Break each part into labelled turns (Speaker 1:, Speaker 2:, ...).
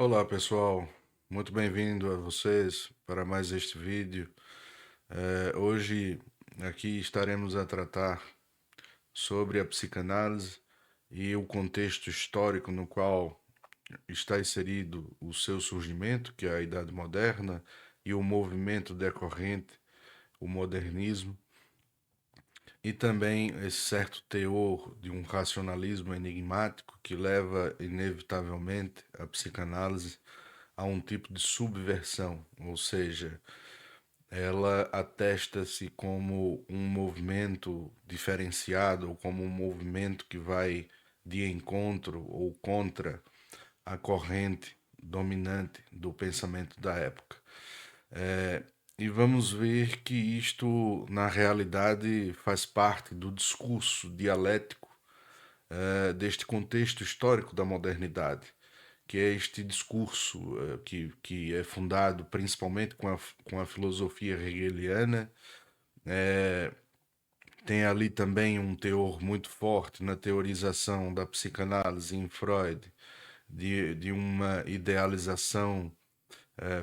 Speaker 1: Olá pessoal, muito bem-vindo a vocês para mais este vídeo. Hoje aqui estaremos a tratar sobre a psicanálise e o contexto histórico no qual está inserido o seu surgimento, que é a Idade Moderna, e o movimento decorrente, o modernismo, e também esse certo teor de um racionalismo enigmático que leva inevitavelmente a psicanálise a um tipo de subversão, ou seja, ela atesta-se como um movimento diferenciado, ou como um movimento que vai de encontro ou contra a corrente dominante do pensamento da época. E vamos ver que isto, na realidade, faz parte do discurso dialético deste contexto histórico da modernidade, que é este discurso que é fundado principalmente com a filosofia hegeliana. Tem ali também um teor muito forte na teorização da psicanálise em Freud, de uma idealização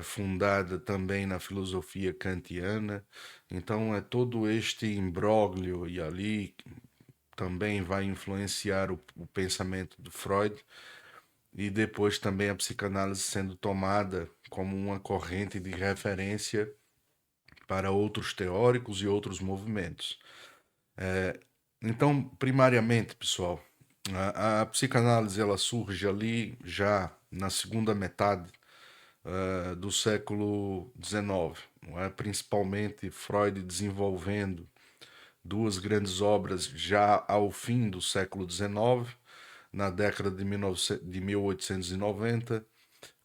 Speaker 1: fundada também na filosofia kantiana. Então é todo este imbróglio e ali também vai influenciar o pensamento do Freud e depois também a psicanálise sendo tomada como uma corrente de referência para outros teóricos e outros movimentos. Então, primariamente, pessoal, a psicanálise ela surge ali já na segunda metade do século XIX, não é? Principalmente Freud desenvolvendo duas grandes obras já ao fim do século XIX, na década de 1890,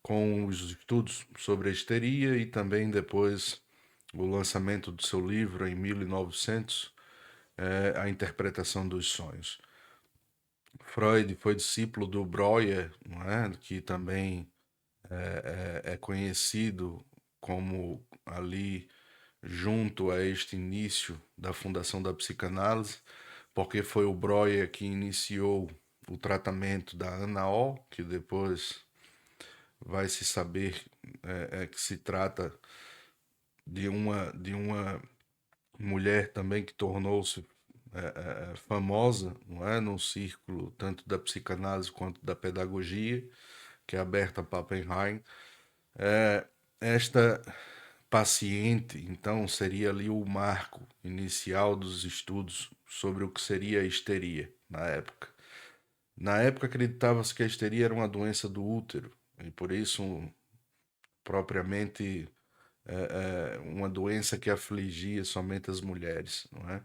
Speaker 1: com os estudos sobre a histeria e também depois o lançamento do seu livro em 1900, A Interpretação dos Sonhos. Freud foi discípulo do Breuer, não é? Que também é conhecido como ali junto a este início da fundação da psicanálise, porque foi o Breuer que iniciou o tratamento da Ana O, que depois vai se saber que se trata de uma mulher também que tornou-se famosa, não é, no círculo tanto da psicanálise quanto da pedagogia, que é a Berta Pappenheim. Esta paciente, então, seria ali o marco inicial dos estudos sobre o que seria a histeria na época. Na época acreditava-se que a histeria era uma doença do útero e por isso propriamente uma doença que afligia somente as mulheres, não é?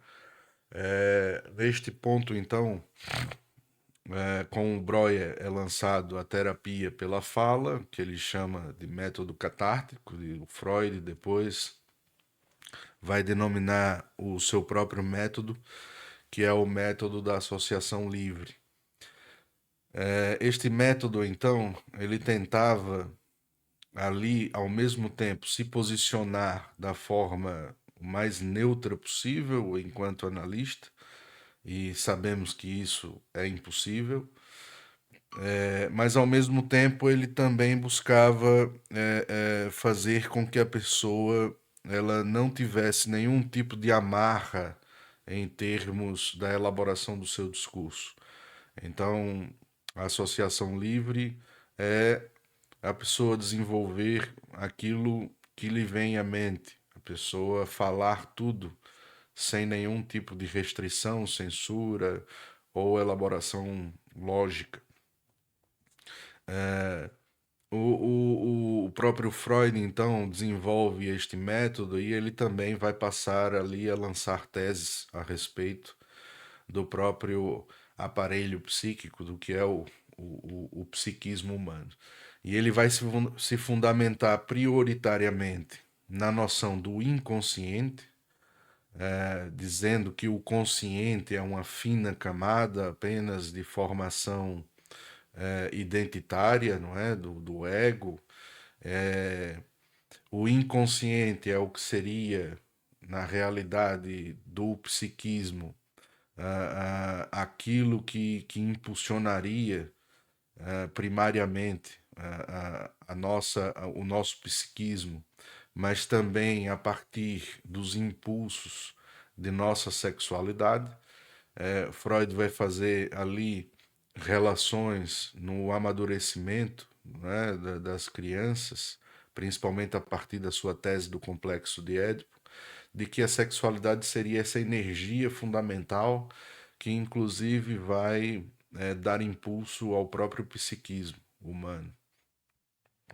Speaker 1: Neste ponto, então, com o Breuer é lançado a terapia pela fala, que ele chama de método catártico, e o Freud depois vai denominar o seu próprio método, que é o método da associação livre. Este método, então, ele tentava ali, ao mesmo tempo, se posicionar da forma mais neutra possível enquanto analista, e sabemos que isso é impossível, mas ao mesmo tempo ele também buscava fazer com que a pessoa ela não tivesse nenhum tipo de amarra em termos da elaboração do seu discurso. Então, a associação livre é a pessoa desenvolver aquilo que lhe vem à mente, a pessoa falar tudo sem nenhum tipo de restrição, censura ou elaboração lógica. O próprio Freud, então, desenvolve este método e ele também vai passar ali a lançar teses a respeito do próprio aparelho psíquico, do que é o psiquismo humano. E ele vai se fundamentar prioritariamente na noção do inconsciente, dizendo que o consciente é uma fina camada apenas de formação identitária, não é? Do ego. O inconsciente é o que seria, na realidade do psiquismo, aquilo que impulsionaria primariamente o nosso psiquismo, mas também a partir dos impulsos de nossa sexualidade. Freud vai fazer ali relações no amadurecimento, né, das crianças, principalmente a partir da sua tese do complexo de Édipo, de que a sexualidade seria essa energia fundamental que inclusive vai dar impulso ao próprio psiquismo humano.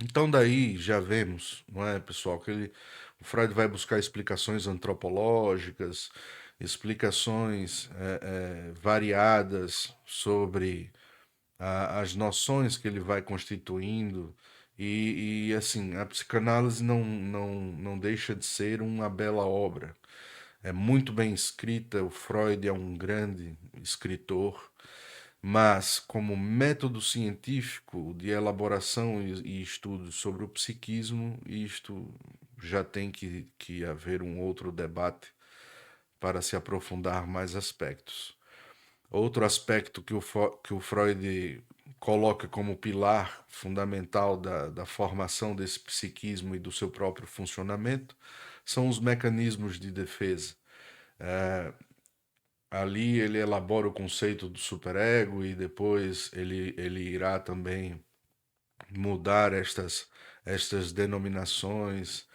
Speaker 1: Então daí já vemos, não é, pessoal, que o Freud vai buscar explicações antropológicas, explicações variadas sobre as noções que ele vai constituindo e assim, a psicanálise não deixa de ser uma bela obra. É muito bem escrita, o Freud é um grande escritor, mas como método científico de elaboração e estudo sobre o psiquismo, isto já tem que haver um outro debate para se aprofundar mais aspectos. Outro aspecto que o Freud coloca como pilar fundamental da formação desse psiquismo e do seu próprio funcionamento são os mecanismos de defesa. Ali ele elabora o conceito do superego e depois ele irá também mudar estas denominações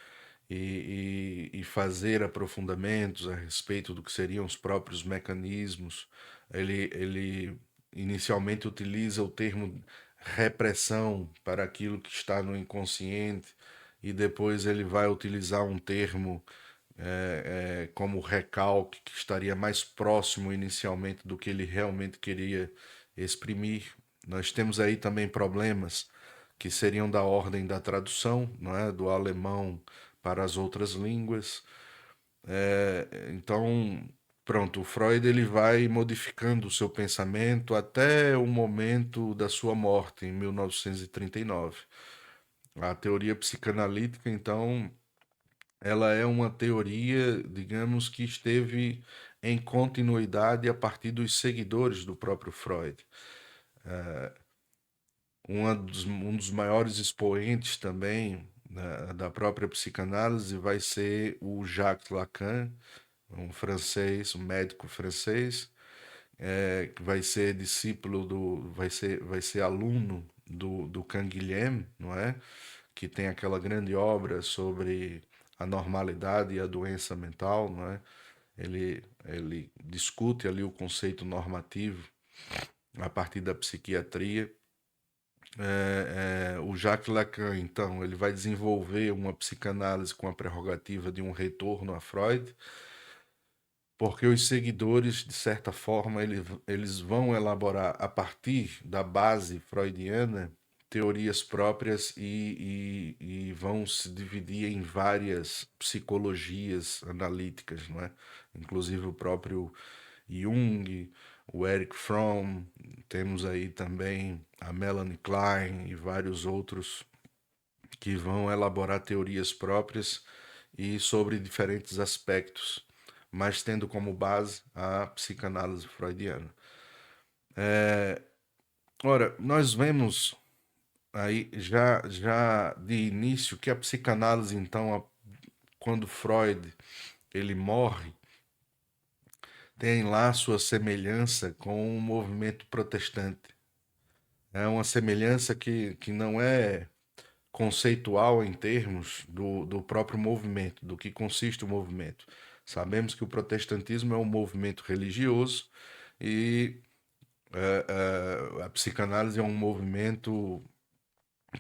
Speaker 1: e fazer aprofundamentos a respeito do que seriam os próprios mecanismos. Ele inicialmente utiliza o termo repressão para aquilo que está no inconsciente e depois ele vai utilizar um termo como recalque, que estaria mais próximo inicialmente do que ele realmente queria exprimir. Nós temos aí também problemas que seriam da ordem da tradução, não é? Do alemão para as outras línguas. Então, pronto, o Freud ele vai modificando o seu pensamento até o momento da sua morte, em 1939. A teoria psicanalítica, então, ela é uma teoria, digamos, que esteve em continuidade a partir dos seguidores do próprio Freud. Um dos maiores expoentes também da própria psicanálise vai ser o Jacques Lacan, um francês, um médico francês, que vai ser discípulo vai ser aluno do Canguilhem, não é? Que tem aquela grande obra sobre a normalidade e a doença mental, não é? Ele discute ali o conceito normativo a partir da psiquiatria. O Jacques Lacan, então, ele vai desenvolver uma psicanálise com a prerrogativa de um retorno a Freud, porque os seguidores, de certa forma, eles vão elaborar a partir da base freudiana teorias próprias e vão se dividir em várias psicologias analíticas, não é? Inclusive o próprio Jung, o Erich Fromm, temos aí também a Melanie Klein e vários outros que vão elaborar teorias próprias e sobre diferentes aspectos, mas tendo como base a psicanálise freudiana. Ora, nós vemos aí já de início que a psicanálise, então, quando Freud ele morre, tem lá sua semelhança com o movimento protestante. É uma semelhança que não é conceitual em termos do próprio movimento, do que consiste o movimento. Sabemos que o protestantismo é um movimento religioso e a psicanálise é um movimento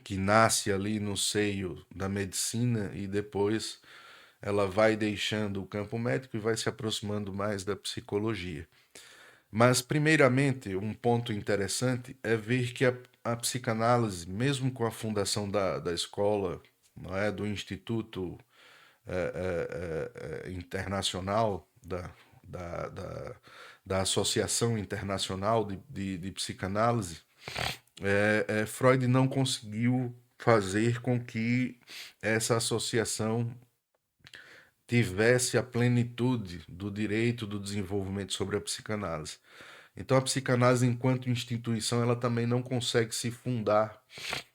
Speaker 1: que nasce ali no seio da medicina e depois ela vai deixando o campo médico e vai se aproximando mais da psicologia. Mas, primeiramente, um ponto interessante é ver que a psicanálise, mesmo com a fundação da escola, não é, do Instituto Internacional, da, da, da Associação Internacional de Psicanálise, Freud não conseguiu fazer com que essa associação tivesse a plenitude do direito do desenvolvimento sobre a psicanálise. Então a psicanálise enquanto instituição ela também não consegue se fundar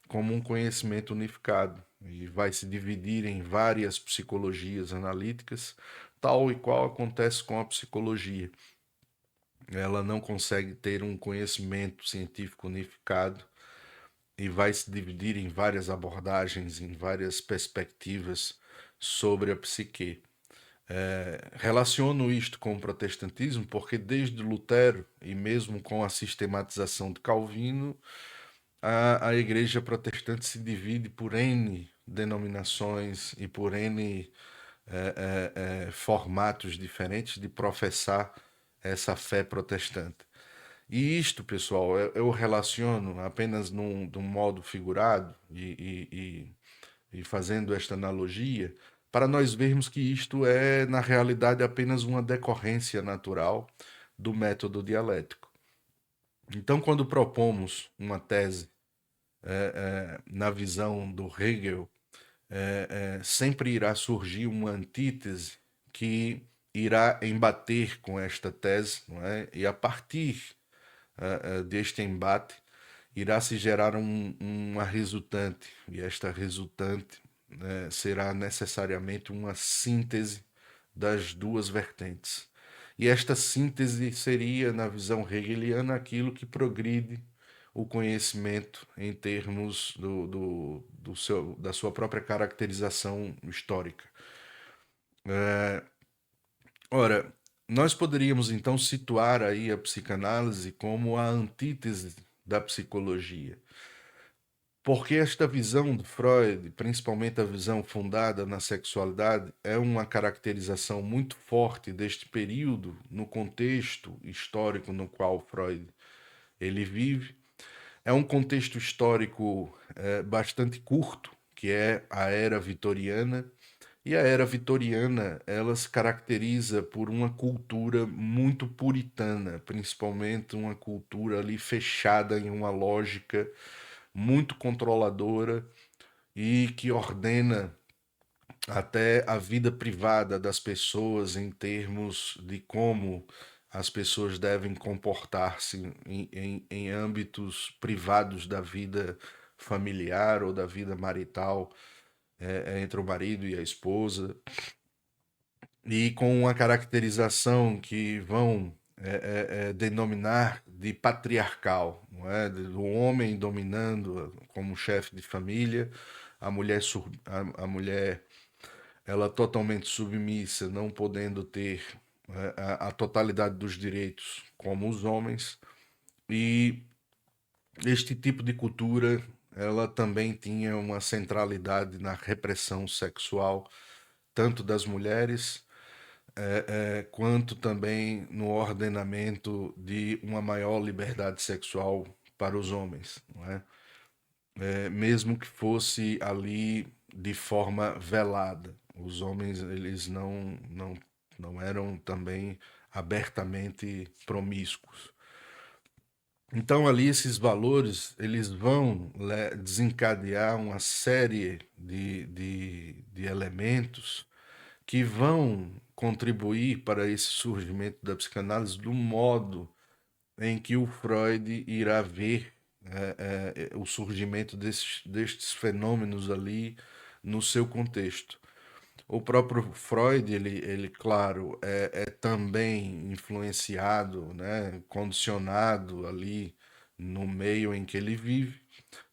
Speaker 1: como um conhecimento unificado e vai se dividir em várias psicologias analíticas, tal e qual acontece com a psicologia. Ela não consegue ter um conhecimento científico unificado e vai se dividir em várias abordagens, em várias perspectivas sobre a psique. Relaciono isto com o protestantismo porque desde Lutero e mesmo com a sistematização de Calvino, a igreja protestante se divide por N denominações e por N formatos diferentes de professar essa fé protestante. E isto, pessoal, eu relaciono apenas de um modo figurado e fazendo esta analogia, para nós vermos que isto é, na realidade, apenas uma decorrência natural do método dialético. Então, quando propomos uma tese na visão do Hegel, sempre irá surgir uma antítese que irá embater com esta tese, não é? E a partir deste embate irá se gerar uma resultante, e esta resultante será necessariamente uma síntese das duas vertentes. E esta síntese seria, na visão hegeliana, aquilo que progride o conhecimento em termos da sua própria caracterização histórica. Ora, nós poderíamos então situar aí a psicanálise como a antítese da psicologia. Porque esta visão de Freud, principalmente a visão fundada na sexualidade, é uma caracterização muito forte deste período no contexto histórico no qual Freud ele vive. É um contexto histórico bastante curto, que é a era vitoriana. E a era vitoriana, ela se caracteriza por uma cultura muito puritana, principalmente uma cultura ali fechada em uma lógica muito controladora e que ordena até a vida privada das pessoas em termos de como as pessoas devem comportar-se em âmbitos privados da vida familiar ou da vida marital entre o marido e a esposa, e com uma caracterização que vão denominar de patriarcal, não é? Do homem dominando como chefe de família, a mulher ela totalmente submissa, não podendo ter a totalidade dos direitos como os homens, e este tipo de cultura ela também tinha uma centralidade na repressão sexual, tanto das mulheres quanto também no ordenamento de uma maior liberdade sexual para os homens, não é? Mesmo que fosse ali de forma velada. Os homens eles não eram também abertamente promíscuos. Então ali esses valores eles vão desencadear uma série de elementos que vão contribuir para esse surgimento da psicanálise do modo em que o Freud irá ver o surgimento destes fenômenos ali no seu contexto. O próprio Freud, ele claro, é também influenciado, né, condicionado ali no meio em que ele vive,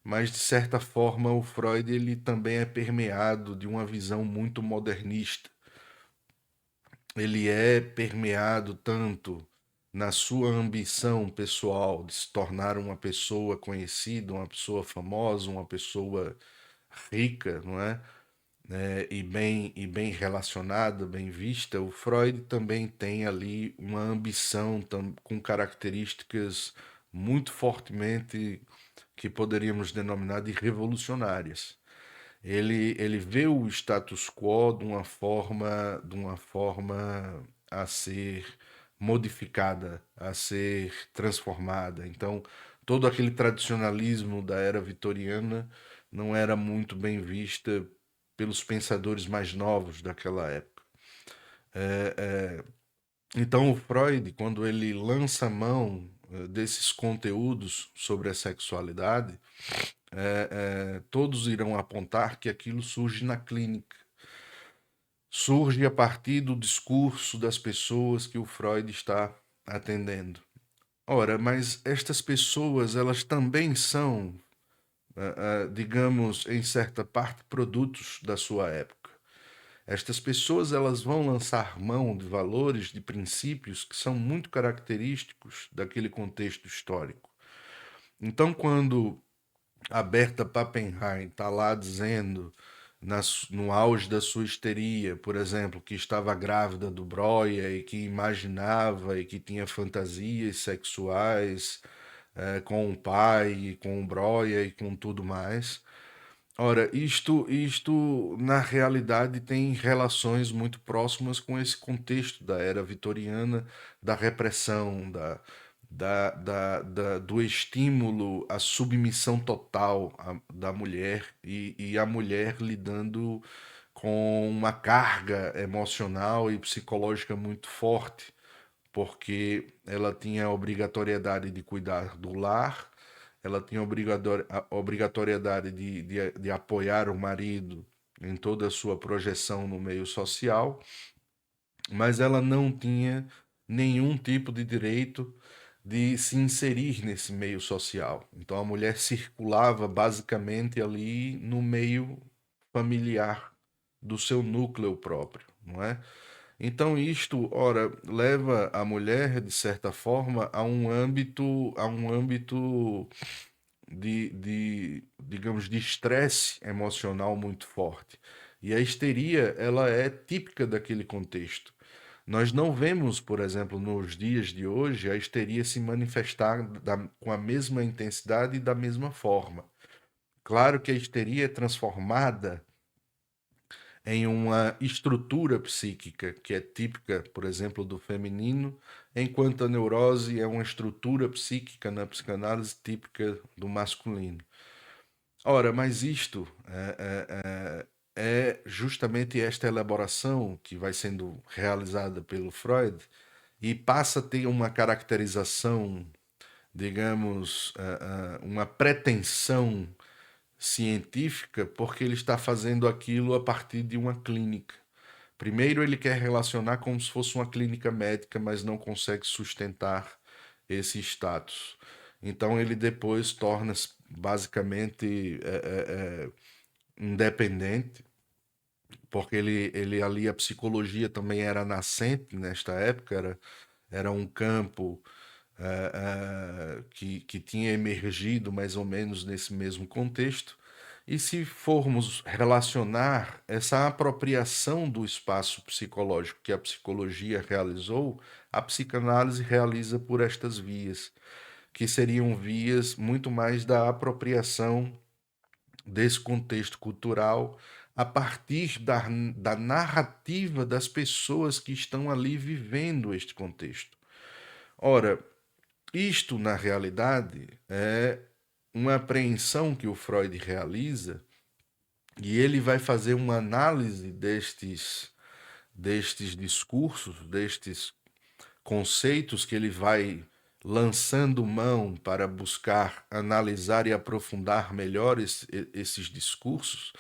Speaker 1: mas de certa forma o Freud ele também é permeado de uma visão muito modernista. Ele é permeado tanto na sua ambição pessoal de se tornar uma pessoa conhecida, uma pessoa famosa, uma pessoa rica, não é? E bem relacionada, bem vista. O Freud também tem ali uma ambição com características muito fortemente que poderíamos denominar de revolucionárias. Ele vê o status quo de uma forma a ser modificada, a ser transformada. Então, todo aquele tradicionalismo da era vitoriana não era muito bem vista pelos pensadores mais novos daquela época. Então, o Freud, quando ele lança mão desses conteúdos sobre a sexualidade, todos irão apontar que aquilo surge na clínica. Surge a partir do discurso das pessoas que o Freud está atendendo. Ora, mas estas pessoas, elas também são, digamos, em certa parte, produtos da sua época. Estas pessoas, elas vão lançar mão de valores, de princípios que são muito característicos daquele contexto histórico. Então, quando a Berta Pappenheim está lá dizendo, no auge da sua histeria, por exemplo, que estava grávida do Breuer e que imaginava e que tinha fantasias sexuais com o pai, e com o Breuer e com tudo mais. Ora, isto na realidade tem relações muito próximas com esse contexto da era vitoriana, da repressão, do estímulo à submissão total da mulher e a mulher lidando com uma carga emocional e psicológica muito forte, porque ela tinha a obrigatoriedade de cuidar do lar, ela tinha a obrigatoriedade de apoiar o marido em toda a sua projeção no meio social, mas ela não tinha nenhum tipo de direito de se inserir nesse meio social. Então a mulher circulava basicamente ali no meio familiar do seu núcleo próprio, não é? Então isto, ora, leva a mulher, de certa forma, a um âmbito digamos, de estresse emocional muito forte. E a histeria, ela é típica daquele contexto. Nós não vemos, por exemplo, nos dias de hoje, a histeria se manifestar com a mesma intensidade e da mesma forma. Claro que a histeria é transformada em uma estrutura psíquica que é típica, por exemplo, do feminino, enquanto a neurose é uma estrutura psíquica na psicanálise típica do masculino. Ora, mas isto é justamente esta elaboração que vai sendo realizada pelo Freud e passa a ter uma caracterização, digamos, uma pretensão científica, porque ele está fazendo aquilo a partir de uma clínica. Primeiro, ele quer relacionar como se fosse uma clínica médica, mas não consegue sustentar esse status. Então, ele depois torna-se basicamente independente, porque ele ali, a psicologia também era nascente nesta época, era um campo que tinha emergido mais ou menos nesse mesmo contexto. E se formos relacionar essa apropriação do espaço psicológico que a psicologia realizou, a psicanálise realiza por estas vias, que seriam vias muito mais da apropriação desse contexto cultural a partir da narrativa das pessoas que estão ali vivendo este contexto. Ora, isto, na realidade, é uma apreensão que o Freud realiza e ele vai fazer uma análise destes discursos, destes conceitos que ele vai lançando mão para buscar analisar e aprofundar melhor esses discursos,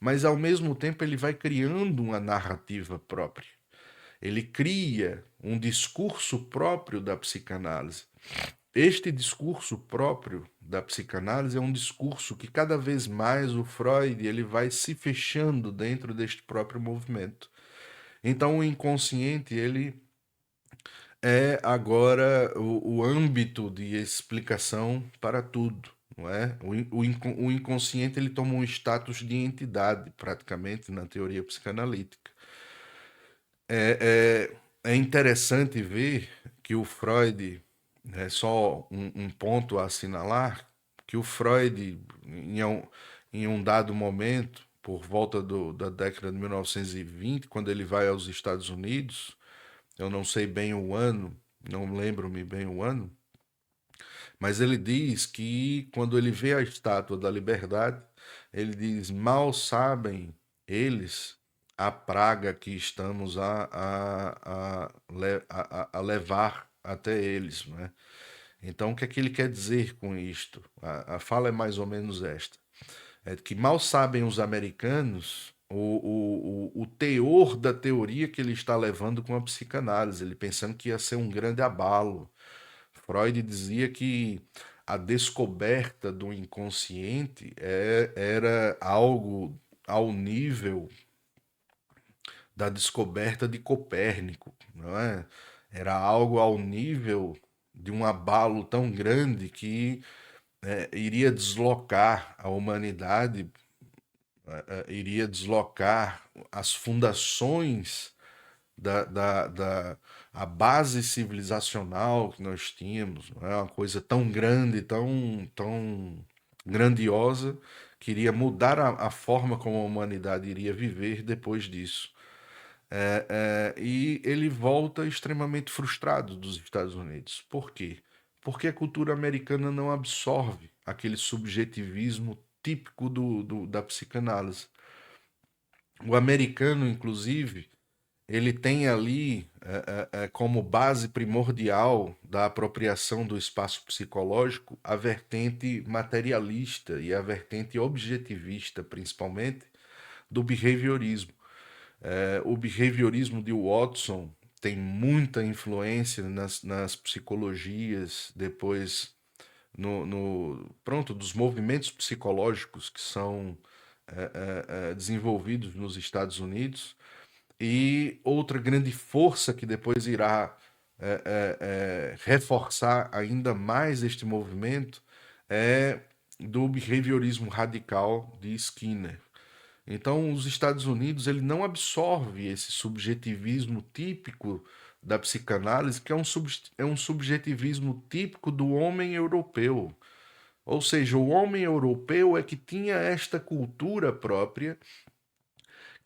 Speaker 1: mas ao mesmo tempo ele vai criando uma narrativa própria. Ele cria um discurso próprio da psicanálise. Este discurso próprio da psicanálise é um discurso que cada vez mais o Freud ele vai se fechando dentro deste próprio movimento. Então o inconsciente ele é agora o âmbito de explicação para tudo, não é? O inconsciente ele toma um status de entidade praticamente na teoria psicanalítica. É interessante ver que o Freud, é só um ponto a assinalar, que o Freud, em um dado momento, por volta da década de 1920, quando ele vai aos Estados Unidos, eu não sei bem o ano, não lembro-me bem o ano, mas ele diz que quando ele vê a Estátua da Liberdade, ele diz: mal sabem eles a praga que estamos a levar até eles, né? Então, o que é que ele quer dizer com isto? A fala é mais ou menos esta: é que mal sabem os americanos o teor da teoria que ele está levando com a psicanálise, ele pensando que ia ser um grande abalo. Freud dizia que a descoberta do inconsciente era algo ao nível da descoberta de Copérnico, não é? Era algo ao nível de um abalo tão grande que iria deslocar a humanidade, iria deslocar as fundações da a base civilizacional que nós tínhamos, não é uma coisa tão grande, tão grandiosa, que iria mudar a forma como a humanidade iria viver depois disso. E ele volta extremamente frustrado dos Estados Unidos. Por quê? Porque a cultura americana não absorve aquele subjetivismo típico da psicanálise. O americano, inclusive, ele tem ali como base primordial da apropriação do espaço psicológico a vertente materialista e a vertente objetivista, principalmente, do behaviorismo. O behaviorismo de Watson tem muita influência nas psicologias, depois pronto, dos movimentos psicológicos que são desenvolvidos nos Estados Unidos. E outra grande força que depois irá reforçar ainda mais este movimento é do behaviorismo radical de Skinner. Então, os Estados Unidos ele não absorve esse subjetivismo típico da psicanálise, que é um subjetivismo típico do homem europeu. Ou seja, o homem europeu é que tinha esta cultura própria,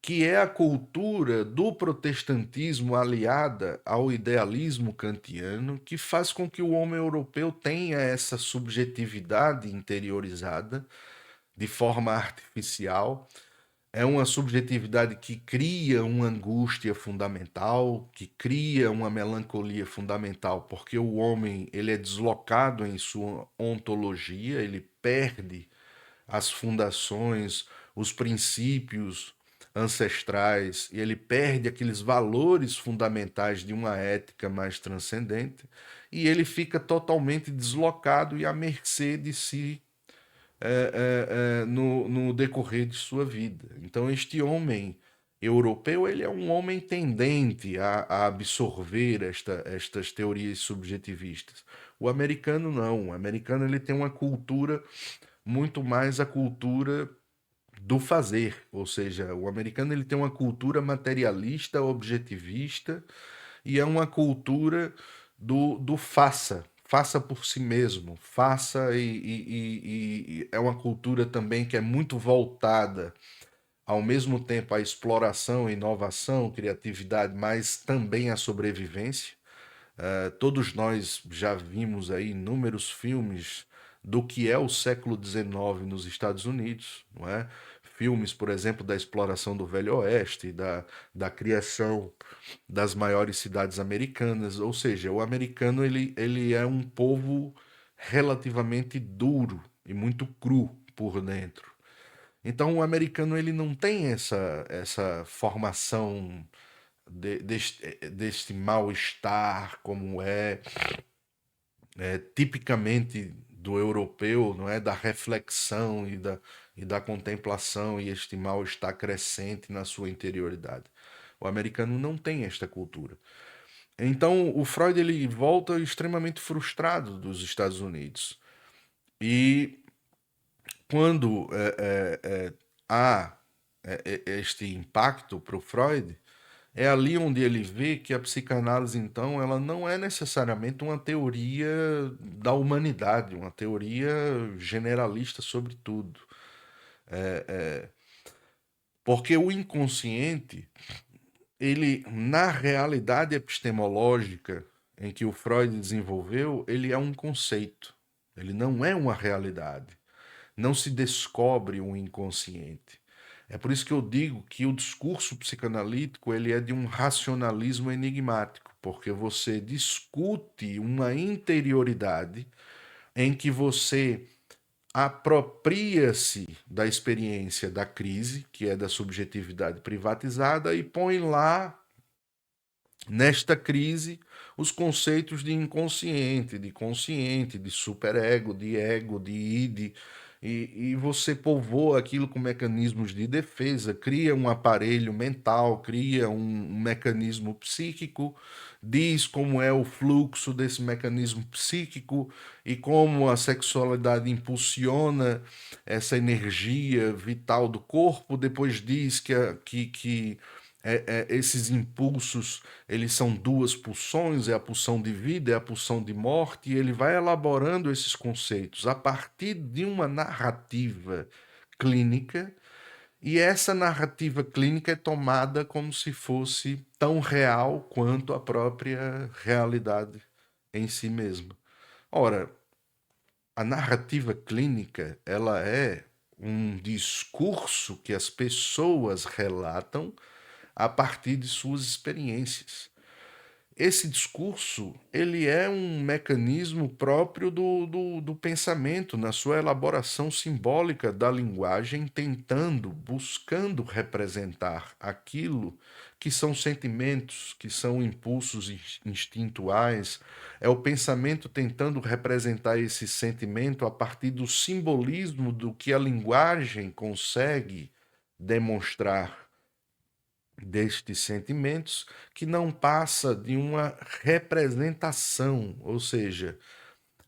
Speaker 1: que é a cultura do protestantismo aliada ao idealismo kantiano, que faz com que o homem europeu tenha essa subjetividade interiorizada de forma artificial. É uma subjetividade que cria uma angústia fundamental, que cria uma melancolia fundamental, porque o homem ele é deslocado em sua ontologia, ele perde as fundações, os princípios ancestrais, e ele perde aqueles valores fundamentais de uma ética mais transcendente, e ele fica totalmente deslocado e à mercê de si no decorrer de sua vida. Então, este homem europeu ele é um homem tendente a absorver estas teorias subjetivistas. O americano não. O americano ele tem uma cultura muito mais a cultura do fazer, ou seja, o americano ele tem uma cultura materialista, objetivista e é uma cultura do faça, faça por si mesmo, faça e é uma cultura também que é muito voltada ao mesmo tempo à exploração, inovação, criatividade, mas também à sobrevivência. Todos nós já vimos aí inúmeros filmes do que é o século XIX nos Estados Unidos, não é? Filmes, por exemplo, da exploração do Velho Oeste, da criação das maiores cidades americanas. Ou seja, o americano ele é um povo relativamente duro e muito cru por dentro. Então, o americano ele não tem essa formação deste mal-estar como tipicamente do europeu, não é? Da reflexão e da contemplação e este mal-estar crescente na sua interioridade. O americano não tem esta cultura. Então, o Freud ele volta extremamente frustrado dos Estados Unidos. E quando há este impacto para o Freud, é ali onde ele vê que a psicanálise, então, ela não é necessariamente uma teoria da humanidade, uma teoria generalista sobre tudo. Porque o inconsciente, ele, na realidade epistemológica em que o Freud desenvolveu, ele é um conceito. Ele não é uma realidade. Não se descobre um inconsciente. É por isso que eu digo que o discurso psicanalítico ele é de um racionalismo enigmático, porque você discute uma interioridade em que você apropria-se da experiência da crise, que é da subjetividade privatizada, e põe lá, nesta crise, os conceitos de inconsciente, de consciente, de superego, de ego, de id, e você povoa aquilo com mecanismos de defesa, cria um aparelho mental, cria um mecanismo psíquico, diz como é o fluxo desse mecanismo psíquico e como a sexualidade impulsiona essa energia vital do corpo, depois diz que esses impulsos eles são duas pulsões, é a pulsão de vida, é a pulsão de morte, e ele vai elaborando esses conceitos a partir de uma narrativa clínica, e essa narrativa clínica é tomada como se fosse tão real quanto a própria realidade em si mesma. Ora, a narrativa clínica, ela é um discurso que as pessoas relatam a partir de suas experiências. Esse discurso, ele é um mecanismo próprio do pensamento, na sua elaboração simbólica da linguagem, buscando representar aquilo que são sentimentos, que são impulsos instintuais. É o pensamento tentando representar esse sentimento a partir do simbolismo do que a linguagem consegue demonstrar destes sentimentos, que não passa de uma representação, ou seja,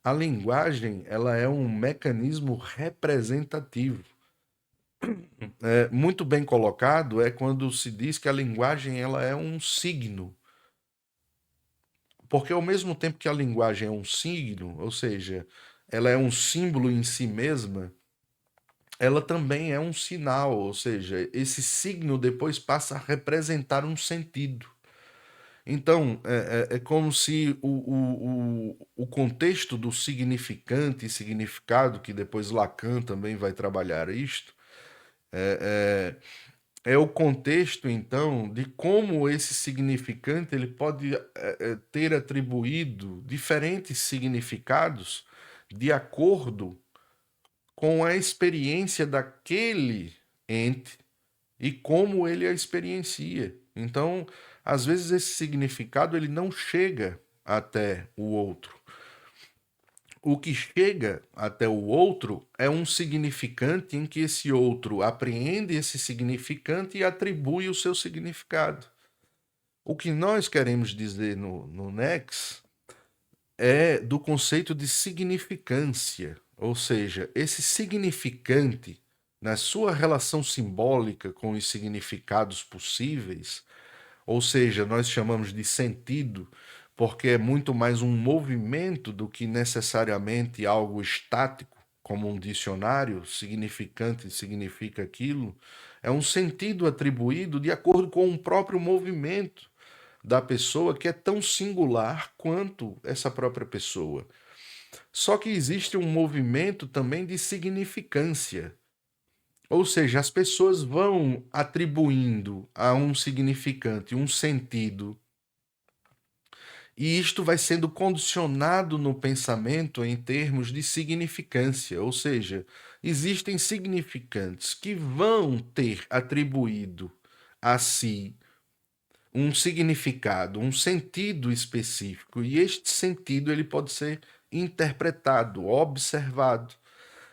Speaker 1: a linguagem ela é um mecanismo representativo. Muito bem colocado é quando se diz que a linguagem ela é um signo, porque ao mesmo tempo que a linguagem é um signo, ou seja, ela é um símbolo em si mesma, ela também é um sinal, ou seja, esse signo depois passa a representar um sentido. Então, é como se o contexto do significante e significado, que depois Lacan também vai trabalhar isto, é o contexto, então, de como esse significante ele pode ter atribuído diferentes significados de acordo com a experiência daquele ente e como ele a experiencia. Então, às vezes esse significado ele não chega até o outro. O que chega até o outro é um significante em que esse outro apreende esse significante e atribui o seu significado. O que nós queremos dizer no Nex é do conceito de significância, ou seja, esse significante, na sua relação simbólica com os significados possíveis, ou seja, nós chamamos de sentido, porque é muito mais um movimento do que necessariamente algo estático, como um dicionário, significante significa aquilo, é um sentido atribuído de acordo com o próprio movimento da pessoa que é tão singular quanto essa própria pessoa. Só que existe um movimento também de significância. Ou seja, as pessoas vão atribuindo a um significante um sentido, e isto vai sendo condicionado no pensamento em termos de significância. Ou seja, existem significantes que vão ter atribuído a si um significado, um sentido específico, e este sentido ele pode ser interpretado, observado.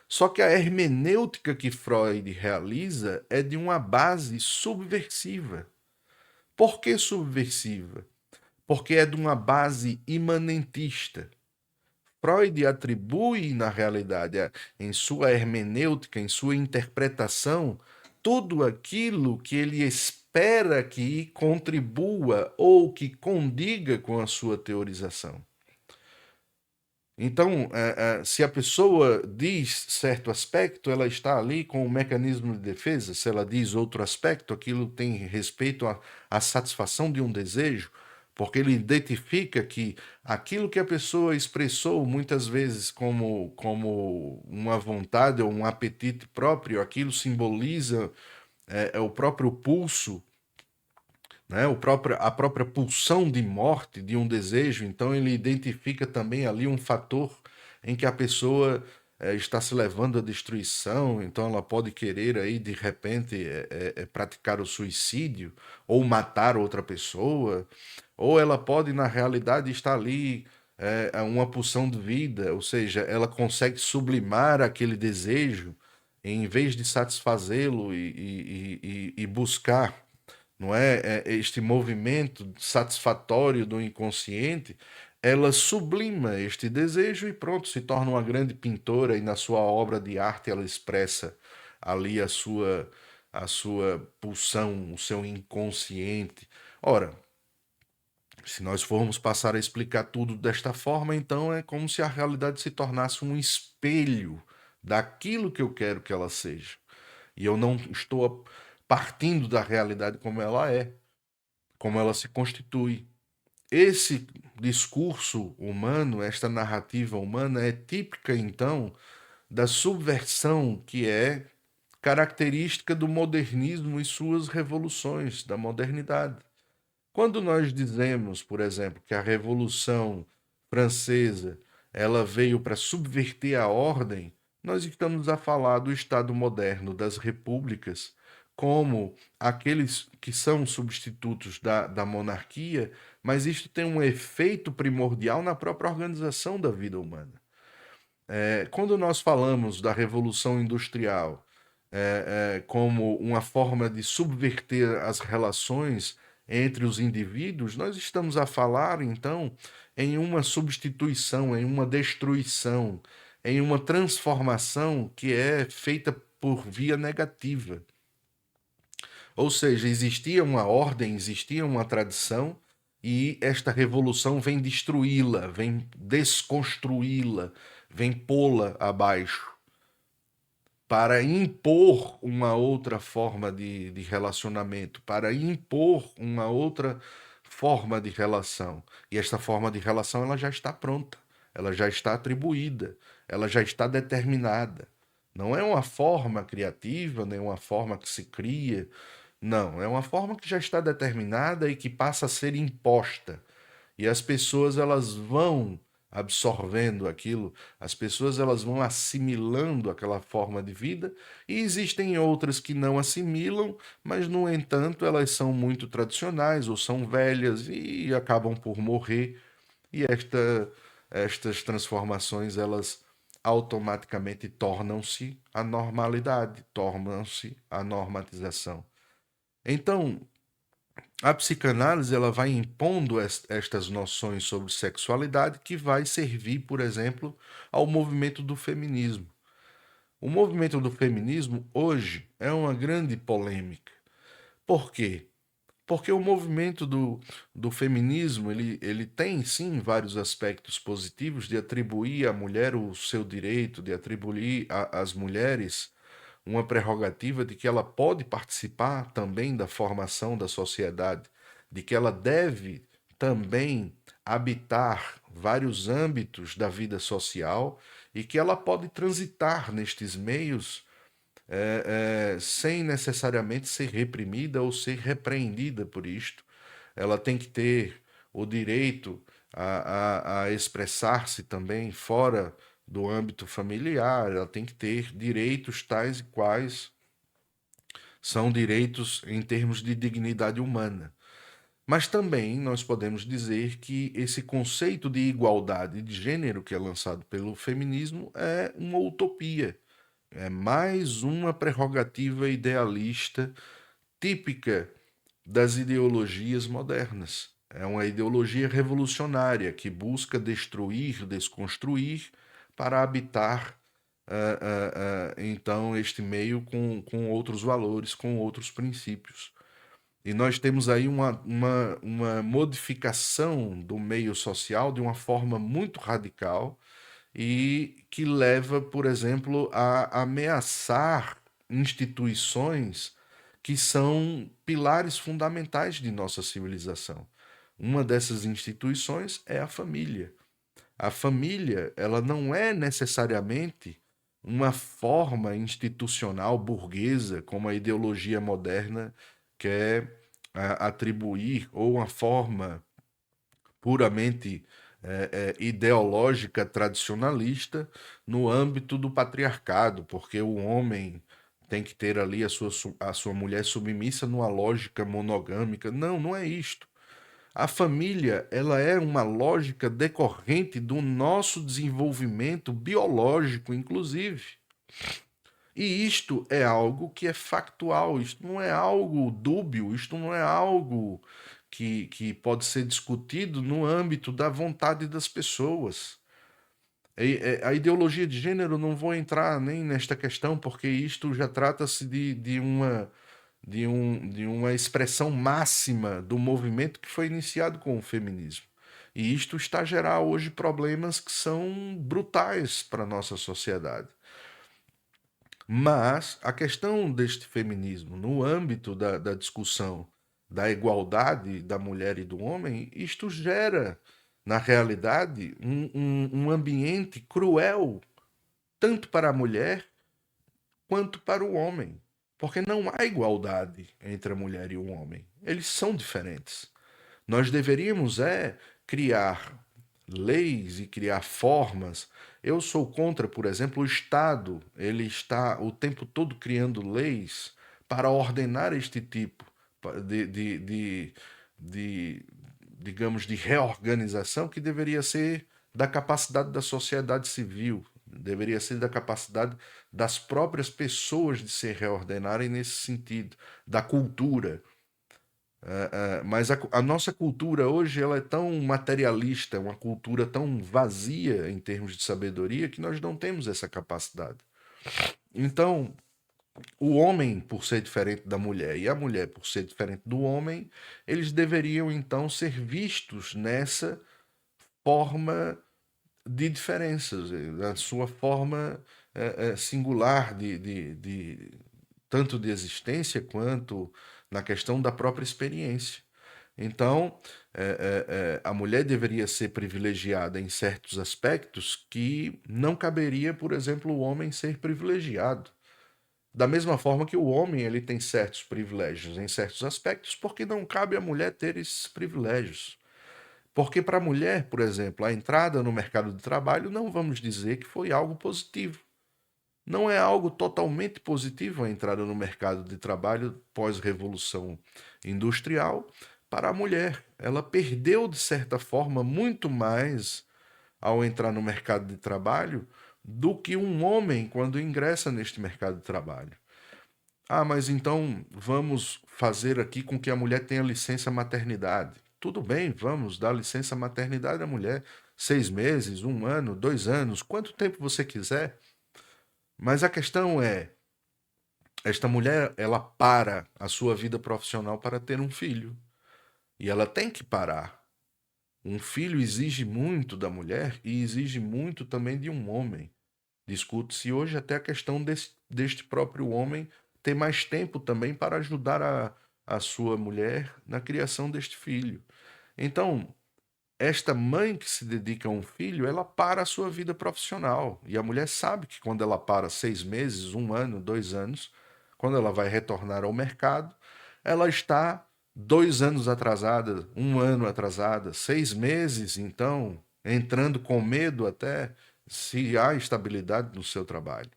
Speaker 1: Só que a hermenêutica que Freud realiza é de uma base subversiva. Por que subversiva? Porque é de uma base imanentista. Freud atribui, na realidade, em sua hermenêutica, em sua interpretação, tudo aquilo que ele espera que contribua ou que condiga com a sua teorização. Então, se a pessoa diz certo aspecto, ela está ali com um mecanismo de defesa. Se ela diz outro aspecto, aquilo tem respeito à satisfação de um desejo, porque ele identifica que aquilo que a pessoa expressou muitas vezes como uma vontade ou um apetite próprio, aquilo simboliza o próprio pulso né? A própria pulsão de morte de um desejo, então ele identifica também ali um fator em que a pessoa está se levando à destruição, então ela pode querer aí de repente praticar o suicídio ou matar outra pessoa, ou ela pode na realidade estar ali uma pulsão de vida, ou seja, ela consegue sublimar aquele desejo em vez de satisfazê-lo e buscar, não é? Este movimento satisfatório do inconsciente, ela sublima este desejo e pronto, se torna uma grande pintora e na sua obra de arte ela expressa ali a sua pulsão, o seu inconsciente. Ora, se nós formos passar a explicar tudo desta forma, então é como se a realidade se tornasse um espelho daquilo que eu quero que ela seja. E eu não estou partindo da realidade como ela é, como ela se constitui. Esse discurso humano, esta narrativa humana é típica, então, da subversão que é característica do modernismo e suas revoluções, da modernidade. Quando nós dizemos, por exemplo, que a Revolução Francesa ela veio para subverter a ordem, nós estamos a falar do Estado moderno, das repúblicas, como aqueles que são substitutos da monarquia, mas isto tem um efeito primordial na própria organização da vida humana. Quando nós falamos da Revolução Industrial como uma forma de subverter as relações entre os indivíduos, nós estamos a falar, então, em uma substituição, em uma destruição, em uma transformação que é feita por via negativa. Ou seja, existia uma ordem, existia uma tradição, e esta revolução vem destruí-la, vem desconstruí-la, vem pô-la abaixo, para impor uma outra forma de relacionamento, para impor uma outra forma de relação. E esta forma de relação ela já está pronta, ela já está atribuída, ela já está determinada. Não é uma forma criativa, nem uma forma que se cria, não, é uma forma que já está determinada e que passa a ser imposta. E as pessoas elas vão absorvendo aquilo, as pessoas elas vão assimilando aquela forma de vida, e existem outras que não assimilam, mas no entanto elas são muito tradicionais ou são velhas e acabam por morrer, e estas transformações elas automaticamente tornam-se a normalidade, tornam-se a normatização. Então, a psicanálise ela vai impondo estas noções sobre sexualidade que vai servir, por exemplo, ao movimento do feminismo. O movimento do feminismo hoje é uma grande polêmica. Por quê? Porque o movimento do feminismo ele tem sim vários aspectos positivos de atribuir à mulher o seu direito, de atribuir às mulheres uma prerrogativa de que ela pode participar também da formação da sociedade, de que ela deve também habitar vários âmbitos da vida social e que ela pode transitar nestes meios sem necessariamente ser reprimida ou ser repreendida por isto. Ela tem que ter o direito a expressar-se também fora do âmbito familiar, ela tem que ter direitos tais e quais são direitos em termos de dignidade humana. Mas também nós podemos dizer que esse conceito de igualdade de gênero que é lançado pelo feminismo é uma utopia, é mais uma prerrogativa idealista típica das ideologias modernas. É uma ideologia revolucionária que busca destruir, desconstruir para habitar então este meio com outros valores, com outros princípios. E nós temos aí uma modificação do meio social de uma forma muito radical e que leva, por exemplo, a ameaçar instituições que são pilares fundamentais de nossa civilização. Uma dessas instituições é a família. A família, ela não é necessariamente uma forma institucional burguesa, como a ideologia moderna quer atribuir ou uma forma puramente ideológica tradicionalista no âmbito do patriarcado, porque o homem tem que ter ali a sua mulher submissa numa lógica monogâmica. Não, não é isto. A família, ela é uma lógica decorrente do nosso desenvolvimento biológico, inclusive. E isto é algo que é factual, isto não é algo dúbio, isto não é algo que pode ser discutido no âmbito da vontade das pessoas. A ideologia de gênero não vou entrar nem nesta questão, porque isto já trata-se de uma expressão máxima do movimento que foi iniciado com o feminismo. E isto está a gerar hoje problemas que são brutais para a nossa sociedade. Mas a questão deste feminismo, no âmbito da discussão da igualdade da mulher e do homem, isto gera, na realidade, um ambiente cruel, tanto para a mulher quanto para o homem. Porque não há igualdade entre a mulher e o homem. Eles são diferentes. Nós deveríamos criar leis e criar formas. Eu sou contra, por exemplo, o Estado. Ele está o tempo todo criando leis para ordenar este tipo de, de, de, de digamos, de reorganização que deveria ser da capacidade da sociedade civil, deveria ser da capacidade das próprias pessoas de se reordenarem nesse sentido, da cultura. Mas a nossa cultura hoje ela é tão materialista, uma cultura tão vazia em termos de sabedoria que nós não temos essa capacidade. Então, o homem, por ser diferente da mulher, e a mulher, por ser diferente do homem, eles deveriam então ser vistos nessa forma de diferenças, a sua forma singular tanto de existência quanto na questão da própria experiência. Então, a mulher deveria ser privilegiada em certos aspectos que não caberia, por exemplo, o homem ser privilegiado. Da mesma forma que o homem ele tem certos privilégios em certos aspectos, porque não cabe à mulher ter esses privilégios. Porque para a mulher, por exemplo, a entrada no mercado de trabalho não vamos dizer que foi algo positivo. Não é algo totalmente positivo a entrada no mercado de trabalho pós-revolução industrial para a mulher. Ela perdeu, de certa forma, muito mais ao entrar no mercado de trabalho do que um homem quando ingressa neste mercado de trabalho. Ah, mas então vamos fazer aqui com que a mulher tenha licença maternidade. Tudo bem, vamos dar licença maternidade à mulher. 6 meses, 1 ano, 2 anos, quanto tempo você quiser. Mas a questão é, esta mulher, ela para a sua vida profissional para ter um filho. E ela tem que parar. Um filho exige muito da mulher e exige muito também de um homem. Discute-se hoje até a questão deste próprio homem ter mais tempo também para ajudar a sua mulher na criação deste filho. Então, esta mãe que se dedica a um filho, ela para a sua vida profissional. E a mulher sabe que quando ela para 6 meses, 1 ano, 2 anos, quando ela vai retornar ao mercado, ela está 2 anos atrasada, 1 ano atrasada, 6 meses, então, entrando com medo até se há estabilidade no seu trabalho.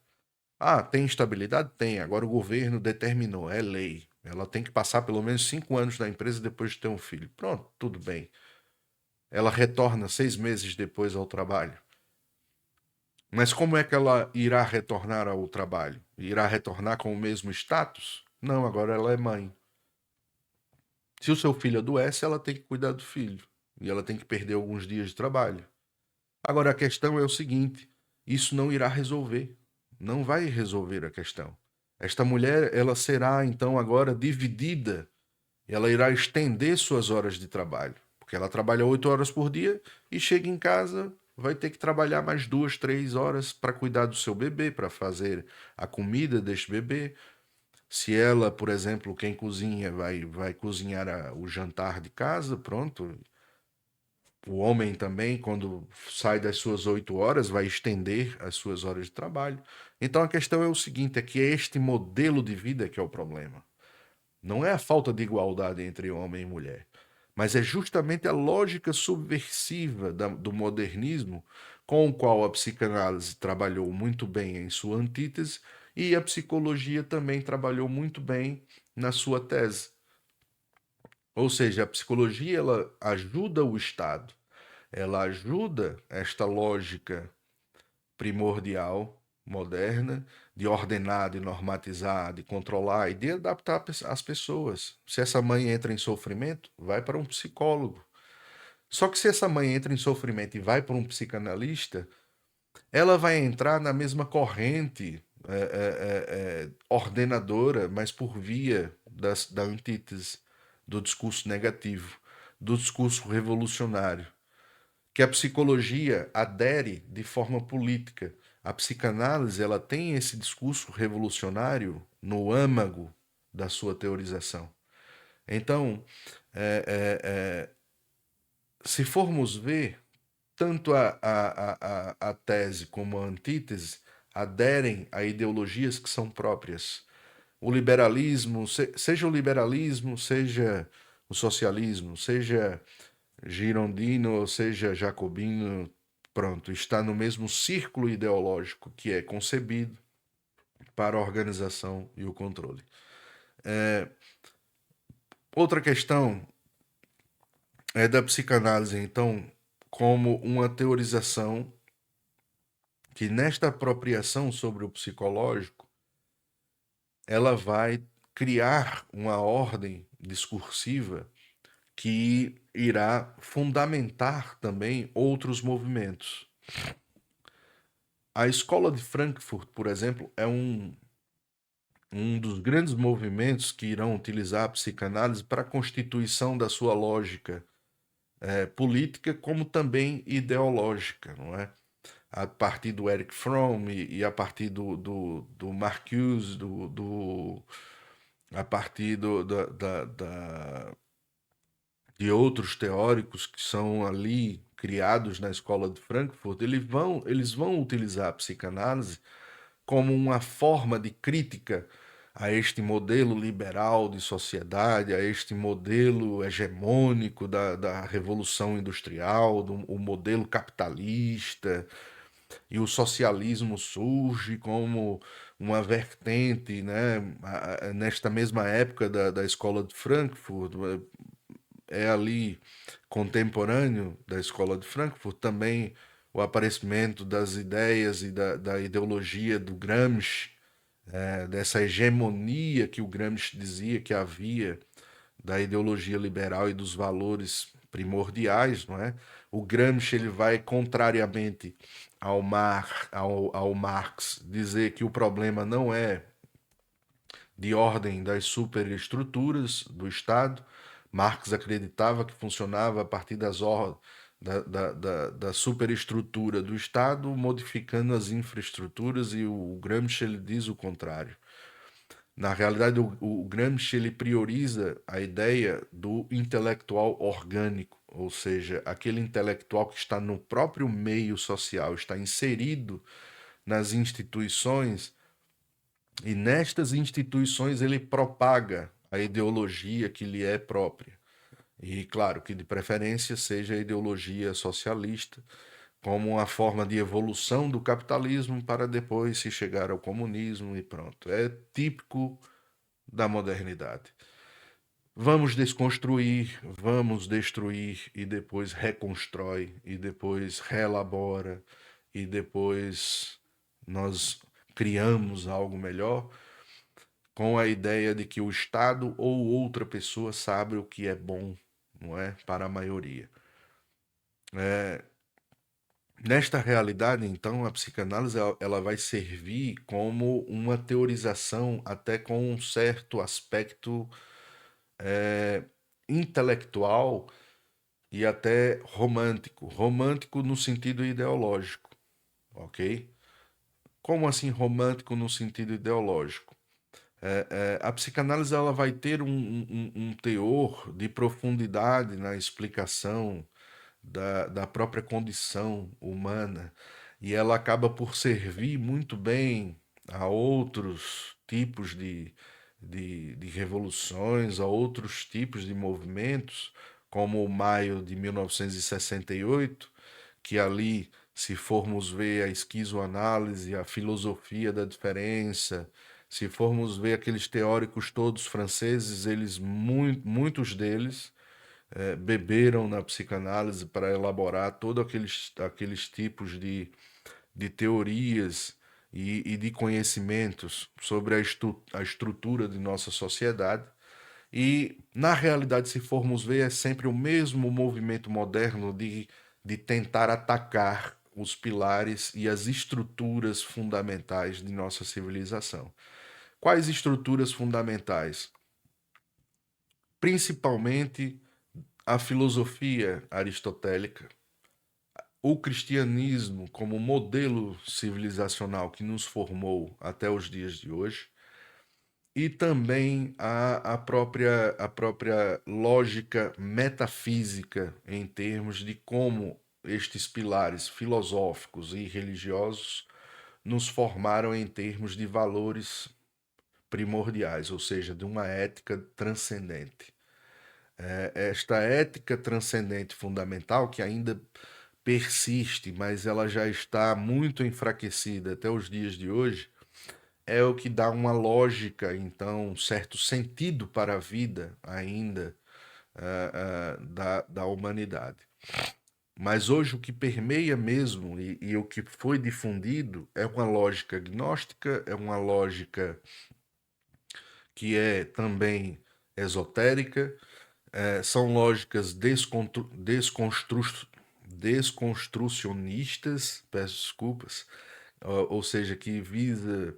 Speaker 1: Ah, tem estabilidade? Tem. Agora o governo determinou, é lei. Ela tem que passar pelo menos 5 anos na empresa depois de ter um filho. Pronto, tudo bem. Ela retorna 6 meses depois ao trabalho. Mas como é que ela irá retornar ao trabalho? Irá retornar com o mesmo status? Não, agora ela é mãe. Se o seu filho adoece, ela tem que cuidar do filho. E ela tem que perder alguns dias de trabalho. Agora a questão é o seguinte: isso não irá resolver. Não vai resolver a questão. Esta mulher, ela será então agora dividida. Ela irá estender suas horas de trabalho. Porque ela trabalha 8 horas por dia e chega em casa, vai ter que trabalhar mais 2, 3 horas para cuidar do seu bebê, para fazer a comida deste bebê. Se ela, por exemplo, quem cozinha, vai cozinhar o jantar de casa, pronto. O homem também, quando sai das suas 8 horas, vai estender as suas horas de trabalho. Então a questão é o seguinte: é que é este modelo de vida que é o problema. Não é a falta de igualdade entre homem e mulher, mas é justamente a lógica subversiva do modernismo com o qual a psicanálise trabalhou muito bem em sua antítese e a psicologia também trabalhou muito bem na sua tese. Ou seja, a psicologia ela ajuda o Estado, ela ajuda esta lógica primordial, moderna, de ordenar, de normatizar, de controlar e de adaptar as pessoas. Se essa mãe entra em sofrimento, vai para um psicólogo. Só que se essa mãe entra em sofrimento e vai para um psicanalista, ela vai entrar na mesma corrente ordenadora, mas por via da antítese, do discurso negativo, do discurso revolucionário, que a psicologia adere de forma política. A psicanálise ela tem esse discurso revolucionário no âmago da sua teorização. Então, é, é, se formos ver, tanto a tese como a antítese aderem a ideologias que são próprias. O liberalismo, seja o liberalismo, seja o socialismo, seja girondino, ou seja jacobino, pronto, está no mesmo círculo ideológico que é concebido para a organização e o controle. Outra questão é da psicanálise, então, como uma teorização que nesta apropriação sobre o psicológico, ela vai criar uma ordem discursiva que irá fundamentar também outros movimentos. A escola de Frankfurt, por exemplo, é um dos grandes movimentos que irão utilizar a psicanálise para a constituição da sua lógica política, como também ideológica, não é? A partir do Erich Fromm e a partir do Marcuse, a partir de outros teóricos que são ali criados na escola de Frankfurt, eles vão utilizar a psicanálise como uma forma de crítica a este modelo liberal de sociedade, a este modelo hegemônico da Revolução Industrial, o modelo capitalista, e o socialismo surge como uma vertente, né, nesta mesma época da escola de Frankfurt, é ali contemporâneo da escola de Frankfurt, também o aparecimento das ideias e da ideologia do Gramsci, dessa hegemonia que o Gramsci dizia que havia da ideologia liberal e dos valores primordiais, não é? O Gramsci ele vai contrariamente ao Marx dizer que o problema não é de ordem das superestruturas do Estado. Marx acreditava que funcionava a partir da superestrutura do Estado, modificando as infraestruturas, e o Gramsci ele diz o contrário. Na realidade, o Gramsci ele prioriza a ideia do intelectual orgânico, ou seja, aquele intelectual que está no próprio meio social, está inserido nas instituições, e nestas instituições ele propaga a ideologia que lhe é própria. E claro que de preferência seja a ideologia socialista, como uma forma de evolução do capitalismo para depois se chegar ao comunismo e pronto. É típico da modernidade. Vamos desconstruir, vamos destruir e depois reconstrói e depois reelabora e depois nós criamos algo melhor com a ideia de que o Estado ou outra pessoa sabe o que é bom, não é? Para a maioria. Nesta realidade, então, a psicanálise ela vai servir como uma teorização até com um certo aspecto intelectual e até romântico. Romântico no sentido ideológico, ok? Como assim romântico no sentido ideológico? A psicanálise ela vai ter um teor de profundidade na explicação da própria condição humana, e ela acaba por servir muito bem a outros tipos de revoluções, a outros tipos de movimentos, como o Maio de 1968, que ali, se formos ver a esquizoanálise, a filosofia da diferença, se formos ver aqueles teóricos todos franceses, muitos deles beberam na psicanálise para elaborar todos aqueles tipos de teorias e de conhecimentos sobre a estrutura de nossa sociedade. E, na realidade, se formos ver, é sempre o mesmo movimento moderno de tentar atacar os pilares e as estruturas fundamentais de nossa civilização. Quais estruturas fundamentais? Principalmente a filosofia aristotélica, o cristianismo como modelo civilizacional que nos formou até os dias de hoje, e também a própria lógica metafísica em termos de como estes pilares filosóficos e religiosos nos formaram em termos de valores primordiais, ou seja, de uma ética transcendente. Esta ética transcendente fundamental, que ainda persiste, mas ela já está muito enfraquecida até os dias de hoje, é o que dá uma lógica, então, um certo sentido para a vida ainda da humanidade. Mas hoje o que permeia mesmo e o que foi difundido é uma lógica gnóstica, é uma lógica que é também esotérica, são lógicas desconstrucionistas, peço desculpas, ou seja, que visa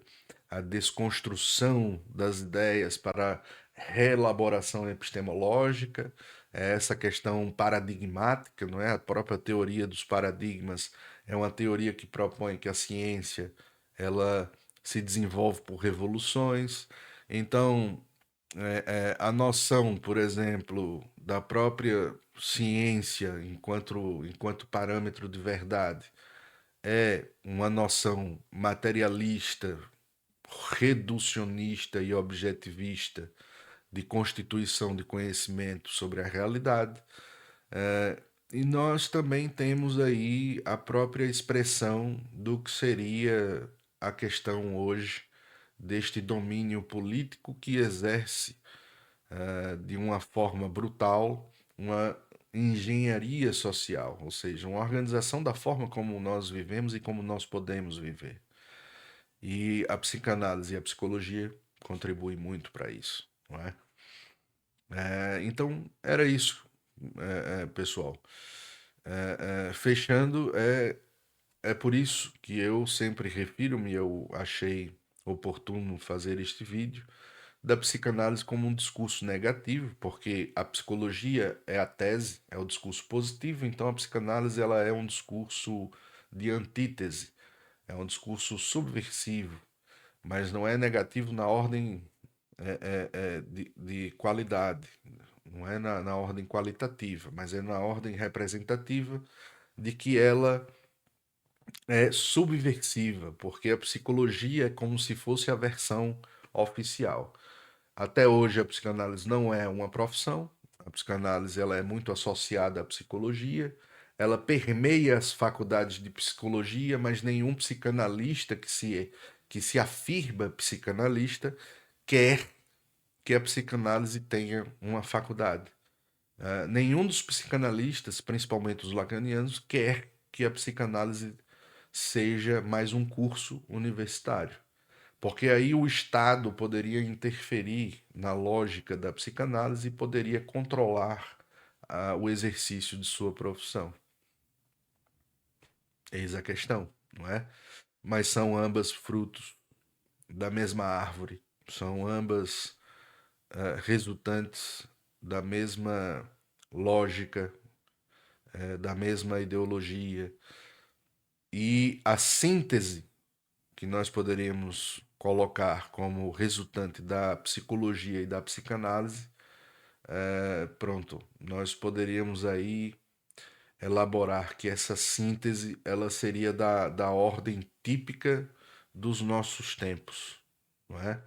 Speaker 1: a desconstrução das ideias para a reelaboração epistemológica, essa questão paradigmática, não é? A própria teoria dos paradigmas é uma teoria que propõe que a ciência ela se desenvolve por revoluções. Então, a noção, por exemplo, da própria ciência enquanto parâmetro de verdade é uma noção materialista, reducionista e objetivista de constituição de conhecimento sobre a realidade. E nós também temos aí a própria expressão do que seria a questão hoje deste domínio político que exerce de uma forma brutal uma engenharia social, ou seja, uma organização da forma como nós vivemos e como nós podemos viver. E a psicanálise e a psicologia contribuem muito para isso, não é? Então, era isso, pessoal. Fechando, é por isso que eu sempre refiro-me, eu achei oportuno fazer este vídeo, da psicanálise como um discurso negativo, porque a psicologia é a tese, é o discurso positivo, então a psicanálise ela é um discurso de antítese, é um discurso subversivo, mas não é negativo na ordem de qualidade, não é na ordem qualitativa, mas é na ordem representativa de que ela é subversiva, porque a psicologia é como se fosse a versão oficial. Até hoje a psicanálise não é uma profissão, a psicanálise ela é muito associada à psicologia, ela permeia as faculdades de psicologia, mas nenhum psicanalista que se afirma psicanalista quer que a psicanálise tenha uma faculdade. Nenhum dos psicanalistas, principalmente os lacanianos, quer que a psicanálise seja mais um curso universitário. Porque aí o Estado poderia interferir na lógica da psicanálise e poderia controlar o exercício de sua profissão. Eis a questão, não é? Mas são ambas frutos da mesma árvore, são ambas resultantes da mesma lógica, da mesma ideologia. E a síntese que nós poderíamos colocar como resultante da psicologia e da psicanálise, pronto, nós poderíamos aí elaborar que essa síntese ela seria da ordem típica dos nossos tempos, não é?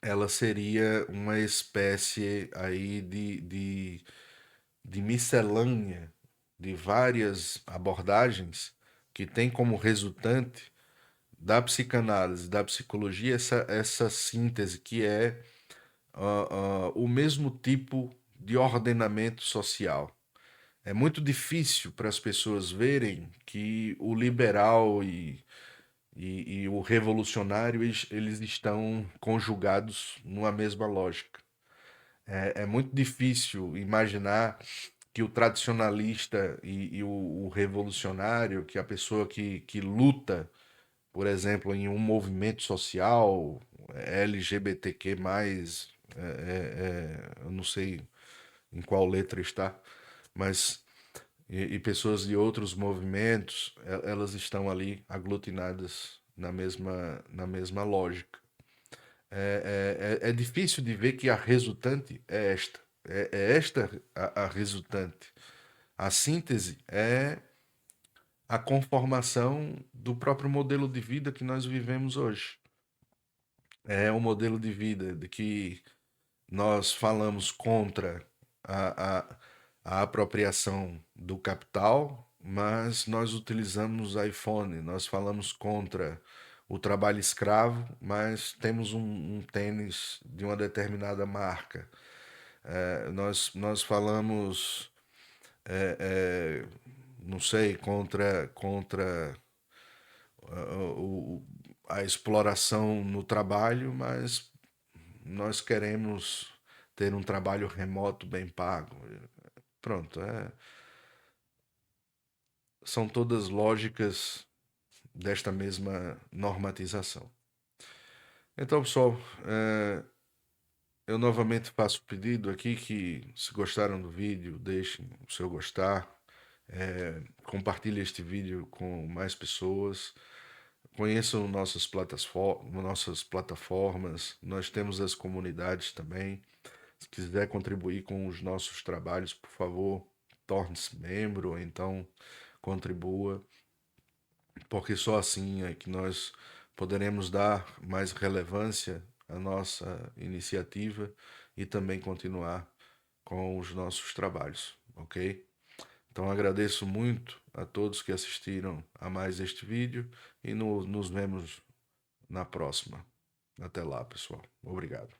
Speaker 1: ela seria uma espécie aí de miscelânea de várias abordagens que tem como resultante da psicanálise, da psicologia, essa síntese que é o mesmo tipo de ordenamento social. É muito difícil para as pessoas verem que o liberal e o revolucionário eles estão conjugados numa mesma lógica. É muito difícil imaginar que o tradicionalista e o revolucionário, que a pessoa que luta, por exemplo, em um movimento social LGBTQ+, eu não sei em qual letra está, mas e pessoas de outros movimentos, elas estão ali aglutinadas na mesma lógica. É difícil de ver que a resultante é esta. É esta a resultante. A síntese é a conformação do próprio modelo de vida que nós vivemos hoje. É um modelo de vida de que nós falamos contra a, a, a apropriação do capital, mas nós utilizamos iPhone, nós falamos contra o trabalho escravo, mas temos um tênis de uma determinada marca. Nós falamos, não sei, contra a exploração no trabalho, mas nós queremos ter um trabalho remoto bem pago. Pronto, são todas lógicas desta mesma normatização. Então, pessoal, eu novamente faço o pedido aqui que, se gostaram do vídeo, deixem o seu gostar, compartilhe este vídeo com mais pessoas, conheçam nossas plataformas, nós temos as comunidades também. Se quiser contribuir com os nossos trabalhos, por favor, torne-se membro, ou então contribua, porque só assim é que nós poderemos dar mais relevância à nossa iniciativa e também continuar com os nossos trabalhos, ok? Então agradeço muito a todos que assistiram a mais este vídeo e nos vemos na próxima. Até lá, pessoal. Obrigado.